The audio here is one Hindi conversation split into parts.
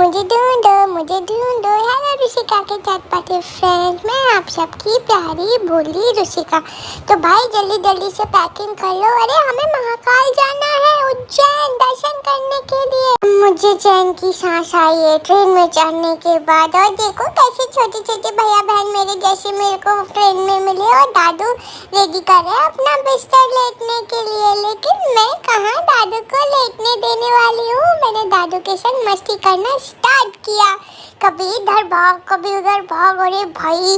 मुझे ढूंढो। हेलो ऋषिका के चटपटे फ्रेंड्स, मैं आप सबकी प्यारी भोली ऋषिका। तो भाई जल्दी जल्दी से पैकिंग कर लो। अरे हमें महाकाल जाना है, उज्जैन दर्शन करने के लिए। मुझे चैन की सांस आई है ट्रेन में चढ़ने के बाद। और देखो कैसे छोटे छोटे भैया बहन मेरे जैसे मेरे को ट्रेन में मिले और दादू रेडी कर रहे हैं अपना बिस्तर लेटने के लिए। लेकिन मैं कहाँ दादू को लेटने देने वाली हूँ। मैंने दादू के संग मस्ती करना स्टार्ट किया, कभी इधर भाग कभी उधर भाग। अरे भाई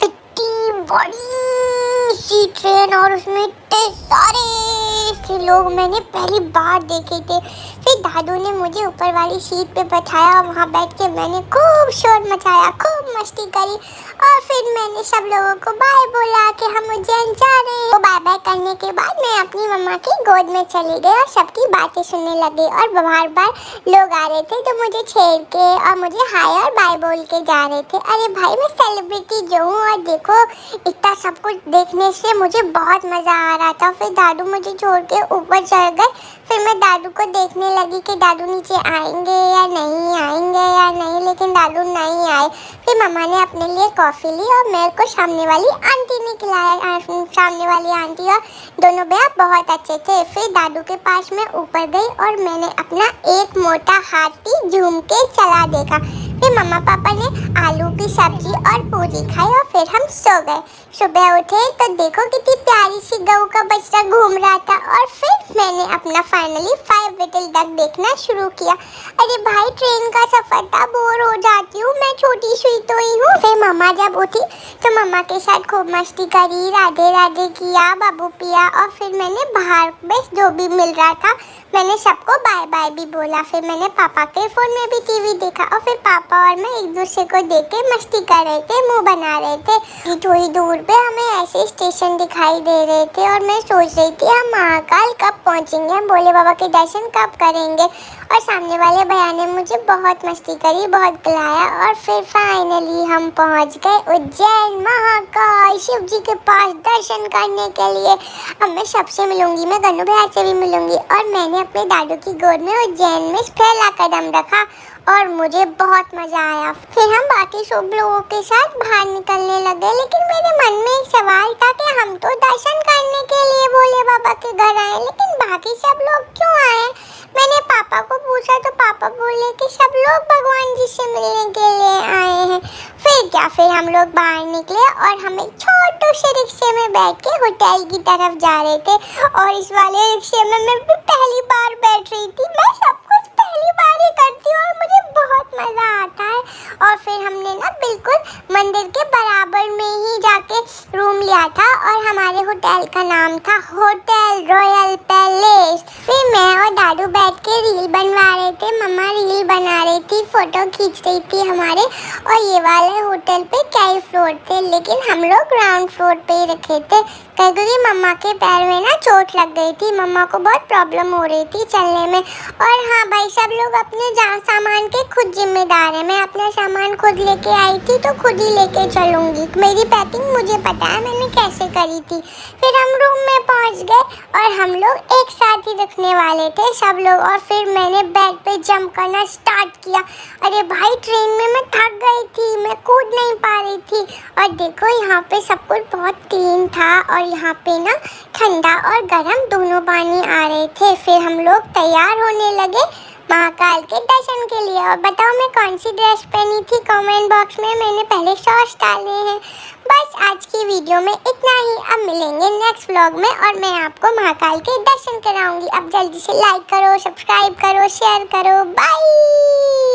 इतनी बड़ी सी ट्रेन और उसमें इतने सारे से लोग मैंने पहली बार देखे थे। फिर दादू ने मुझे ऊपर वाली सीट पे बैठाया, वहाँ बैठ के मैंने खूब शोर मचाया, खूब मस्ती करी। और फिर मैंने सब लोगों को बाय बोला कि हम उज्जैन जा रहे हैं। तो बाय बाय करने के बाद मैं अपनी मम्मा की गोद में चली गई और सबकी बातें सुनने लगी। और बार बार लोग आ रहे थे तो मुझे छेड़ के और मुझे हाय और बाय बोल के जा रहे थे। अरे भाई मैं सेलिब्रिटी जो हूँ, और देखो इतना सब कुछ देखने से मुझे बहुत मज़ा आ रहा था। फिर दादू मुझे छोड़ के ऊपर चढ़ गए। फिर मैं दादू को देखने लगी कि दादू नीचे आएंगे या नहीं, लेकिन दादू नहीं आए। फिर मम्मा ने अपने लिए कॉफ़ी ली और मेरे को सामने वाली आंटी ने खिलाया। सामने वाली आंटी और दोनों भैया बहुत अच्छे थे। फिर दादू के पास मैं ऊपर गई और मैंने अपना एक मोटा हाथी झूम के चला देखा। फिर मम्मा पापा ने आलू की सब्जी और पूरी खाई और फिर हम सो गए। सुबह उठे तो देखो कितनी प्यारी सी गऊ का बच्चा घूम रहा था। और फिर मैंने अपना फाइनली 5 लिटिल डक देखना शुरू किया। अरे भाई ट्रेन का सफर था, बोर हो जाती हूँ मैं, छोटी सी तो ही हूँ। फिर मम्मा जब उठी तो मम्मा के साथ खूब मस्ती करी, राधे राधे किया, बाबू पिया। और फिर मैंने बाहर में जो भी मिल रहा था मैंने सबको बाय बाय भी बोला। फिर मैंने पापा के फ़ोन में भी टीवी देखा और फिर पापा और मैं एक दूसरे को देख के मस्ती कर रहे थे, मुंह बना रहे थे। थोड़ी दूर पे हमें ऐसे स्टेशन दिखाई दे रहे थे और मैं सोच रही थी हम महाकाल कब पहुंचेंगे, हम भोले बाबा के दर्शन कब करेंगे। और सामने वाले भैया ने मुझे बहुत मस्ती करी, बहुत खिलाया। और फिर फाइनली हम पहुंच गए उज्जैन महाकाल शिव जी के पास दर्शन करने के लिए। अब मैं सबसे मिलूंगी, मैं गन्नू भैया से भी मिलूंगी। और मैंने अपने दादू की गोद में उज्जैन में पहला कदम रखा और मुझे बहुत मज़ा आया। फिर हम बाकी सब लोगों के साथ बाहर निकलने लगे। लेकिन मेरे मन में एक सवाल था कि हम तो दर्शन करने के लिए भोले बाबा के घर आए, लेकिन बाकी सब लोग क्यों आए। मैंने पापा को पूछा तो पापा बोले कि सब लोग भगवान जी से मिलने के लिए आए हैं। फिर हम लोग बाहर निकले और हम एक छोटे से रिक्शे में बैठ के होटल की तरफ जा रहे थे। और इस वाले रिक्शे में मैं भी पहली बार बैठ रही थी। मैं सब कुछ पहली बार ही करती हूँ और मुझे बहुत मज़ा आता है। और फिर हमने ना बिल्कुल मंदिर के बराबर में ही जाके रूम लिया था और हमारे होटल का नाम था होटल रॉयल पैलेस। फिर मैं और दादू बैठ के रील बनवा रहे थे, मम्मा रील बना रही थी, फ़ोटो खींच रही थी हमारे। और ये वाले होटल पे कई फ्लोर थे, लेकिन हम लोग ग्राउंड फ्लोर पे ही रखे थे क्योंकि मम्मा के पैर में ना चोट लग गई थी, मम्मा को बहुत प्रॉब्लम हो रही थी चलने में। और हाँ भाई सब लोग अपने सामान के खुद जिम्मेदार हैं। मैं अपना सामान खुद लेके आई थी तो खुद ही लेके चलूँगी। मेरी पैकिंग मुझे पता है मैंने कैसे करी थी। फिर हम रूम में पहुँच गए और हम लोग एक साथ ही रखने वाले थे सब लोग। और फिर मैंने बेड पे जंप करना स्टार्ट किया। अरे भाई ट्रेन में मैं थक गई थी, मैं कूद नहीं पा रही थी। और देखो यहाँ पे सब कुछ बहुत क्लीन था और यहाँ पे ना ठंडा और गर्म दोनों पानी आ रहे थे। फिर हम लोग तैयार होने लगे महाकाल के दर्शन के लिए। और बताओ मैं कौन सी ड्रेस पहनी थी, कमेंट बॉक्स में मैंने पहले शॉर्ट्स डाले हैं। बस आज की वीडियो में इतना ही। अब मिलेंगे नेक्स्ट व्लॉग में और मैं आपको महाकाल के दर्शन कराऊंगी। अब जल्दी से लाइक करो, सब्सक्राइब करो, शेयर करो। बाय।